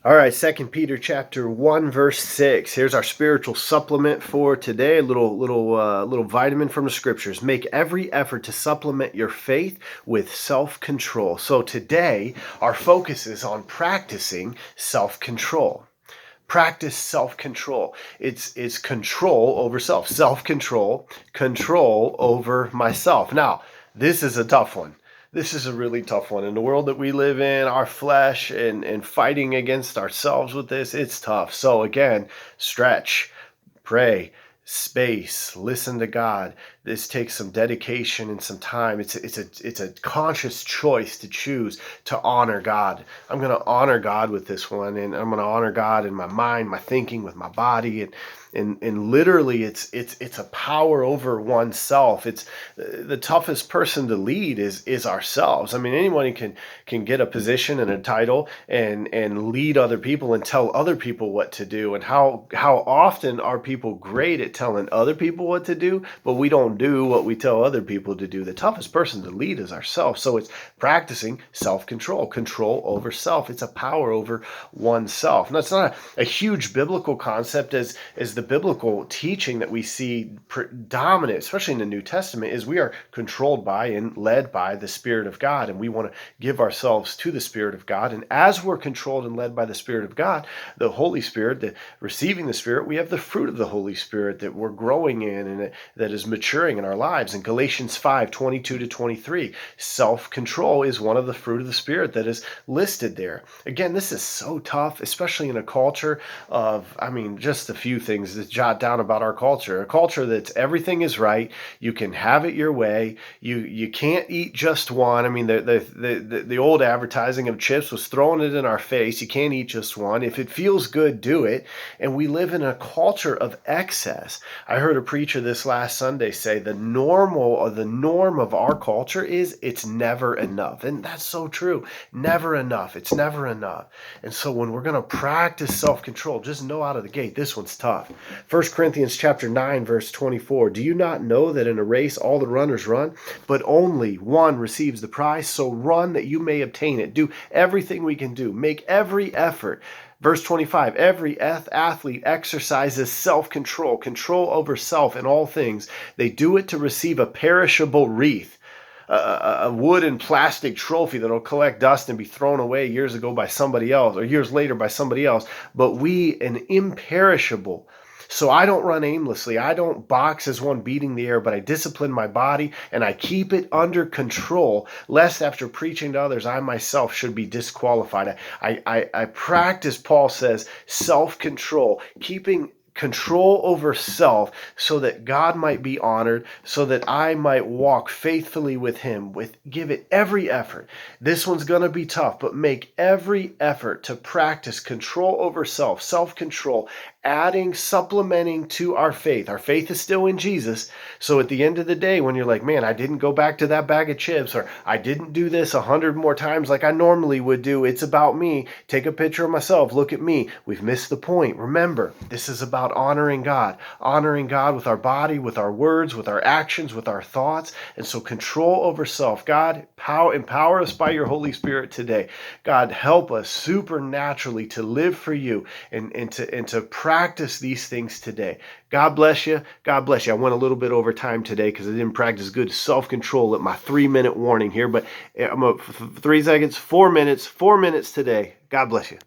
All right, Second Peter chapter 1 verse 6. Here's our spiritual supplement for today. A little vitamin from the scriptures. Make every effort to supplement your faith with self-control. So today our focus is on practicing self-control. Practice self-control. It's control over self. Self-control, control over myself. Now, this is a tough one. This is a really tough one. In the world that we live in, our flesh and fighting against ourselves with this, it's tough. So again, stretch, pray, space, listen to God. This takes some dedication and some time. It's a conscious choice to choose to honor God. I'm going to honor God with this one, and I'm going to honor God in my mind, my thinking, with my body, and literally it's a power over oneself. It's the toughest person to lead is ourselves. I mean, anyone can get a position and a title and lead other people and tell other people what to do. And how often are people great at telling other people what to do, but we don't do what we tell other people to do. The toughest person to lead is ourselves. So it's practicing self-control, control over self. It's a power over oneself. Now, it's not a huge biblical concept as the biblical teaching that we see predominant, especially in the New Testament, is we are controlled by and led by the Spirit of God, and we want to give ourselves to the Spirit of God. And as we're controlled and led by the Spirit of God, the Holy Spirit, receiving the Spirit, we have the fruit of the Holy Spirit that we're growing in and that is maturing in our lives. In Galatians 5:22-23, self-control is one of the fruit of the Spirit that is listed there. Again, this is so tough, especially in a culture of, just a few things to jot down about our culture. A culture that's everything is right. You can have it your way. You can't eat just one. I mean, the old advertising of chips was throwing it in our face. You can't eat just one. If it feels good, do it. And we live in a culture of excess. I heard a preacher this last Sunday say the norm of our culture is it's never enough. And that's so true. Never enough. It's never enough. And so when we're going to practice self-control, just know out of the gate, this one's tough. 1 Corinthians chapter 9, verse 24. Do you not know that in a race all the runners run, but only one receives the prize? So run that you may obtain it. Do everything we can do. Make every effort. Verse 25, every athlete exercises self-control, control over self in all things. They do it to receive a perishable wreath, a wood and plastic trophy that'll collect dust and be thrown away years ago by somebody else, or years later by somebody else. But we, an imperishable. So I don't run aimlessly. I don't box as one beating the air, but I discipline my body and I keep it under control, lest after preaching to others, I myself should be disqualified. I practice, Paul says, self-control, keeping control over self so that God might be honored, so that I might walk faithfully with him, give it every effort. This one's going to be tough, but make every effort to practice control over self, self-control, supplementing to our faith. Our faith is still in Jesus. So at the end of the day, when you're like, man, I didn't go back to that bag of chips, or I didn't do this 100 more times like I normally would do. It's about me. Take a picture of myself. Look at me. We've missed the point. Remember, this is about honoring God with our body, with our words, with our actions, with our thoughts. And so control over self. God, empower us by your Holy Spirit today. God, help us supernaturally to live for you and to practice these things today. God bless you. God bless you. I went a little bit over time today because I didn't practice good self-control at my 3-minute warning here, but I'm 3 seconds, 4 minutes today. God bless you.